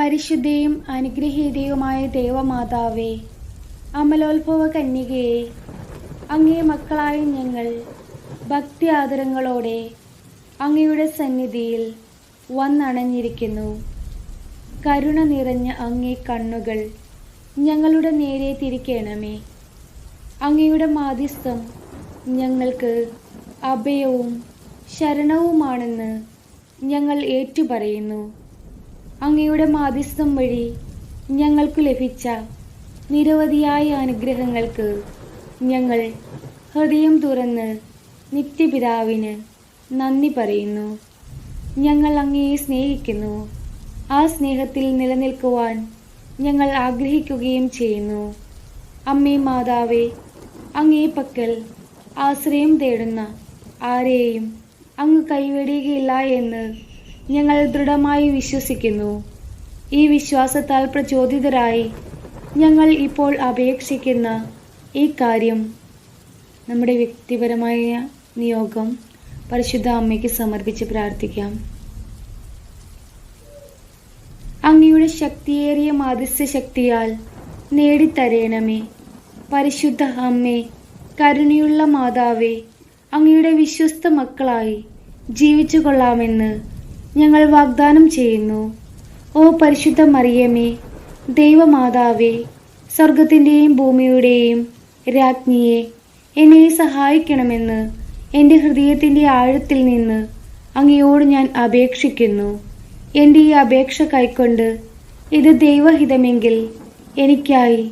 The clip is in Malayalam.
പരിശുദ്ധയും അനുഗ്രഹീതയുമായ ദൈവമാതാവേ, അമലോത്ഭവ കന്യകയെ, അങ്ങേ മക്കളായ ഞങ്ങൾ ഭക്തി ആദരങ്ങളോടെ അങ്ങയുടെ സന്നിധിയിൽ വന്നണഞ്ഞിരിക്കുന്നു. കരുണ നിറഞ്ഞ അങ്ങേ കണ്ണുകൾ ഞങ്ങളുടെ നേരെ തിരിക്കണമേ. അങ്ങയുടെ മാധ്യസ്ഥം ഞങ്ങൾക്ക് അഭയവും ശരണവുമാണെന്ന് ഞങ്ങൾ ഏറ്റുപറയുന്നു. അങ്ങയുടെ മാധ്യസ്ഥം വഴി ഞങ്ങൾക്ക് ലഭിച്ച നിരവധിയായ അനുഗ്രഹങ്ങൾക്ക് ഞങ്ങൾ ഹൃദയം തുറന്ന് നിത്യപിതാവിന് നന്ദി പറയുന്നു. ഞങ്ങൾ അങ്ങയെ സ്നേഹിക്കുന്നു. ആ സ്നേഹത്തിൽ നിലനിൽക്കുവാൻ ഞങ്ങൾ ആഗ്രഹിക്കുകയും ചെയ്യുന്നു. അമ്മേ മാതാവേ, അങ്ങേ പക്കൽ ആശ്രയം തേടുന്ന ആരെയും അങ്ങ് കൈവെടിയുകയില്ല എന്ന് ഞങ്ങൾ ദൃഢമായി വിശ്വസിക്കുന്നു. ഈ വിശ്വാസത്താൽ പ്രചോദിതരായി ഞങ്ങൾ ഇപ്പോൾ അപേക്ഷിക്കുന്ന ഈ കാര്യം നമ്മുടെ വ്യക്തിപരമായ നിയോഗം പരിശുദ്ധ അമ്മയ്ക്ക് സമർപ്പിച്ച് പ്രാർത്ഥിക്കാം. അങ്ങയുടെ ശക്തിയേറിയ മാധ്യസ്ഥ ശക്തിയാൽ നേടിത്തരേണമേ. പരിശുദ്ധ അമ്മേ, കരുണയുള്ള മാതാവേ, അങ്ങയുടെ വിശ്വസ്ത മക്കളായി ജീവിച്ചു കൊള്ളാമെന്ന് ഞങ്ങൾ വാഗ്ദാനം ചെയ്യുന്നു. ഓ പരിശുദ്ധ മറിയമേ, ദൈവമാതാവേ, സ്വർഗത്തിൻ്റെയും ഭൂമിയുടെയും രാജ്ഞിയെ, എന്നെ സഹായിക്കണമെന്ന് എൻ്റെ ഹൃദയത്തിൻ്റെ ആഴത്തിൽ നിന്ന് അങ്ങയോട് ഞാൻ അപേക്ഷിക്കുന്നു. എൻ്റെ ഈ അപേക്ഷ കൈക്കൊണ്ട് ഇത് ദൈവഹിതമെങ്കിൽ എനിക്കായി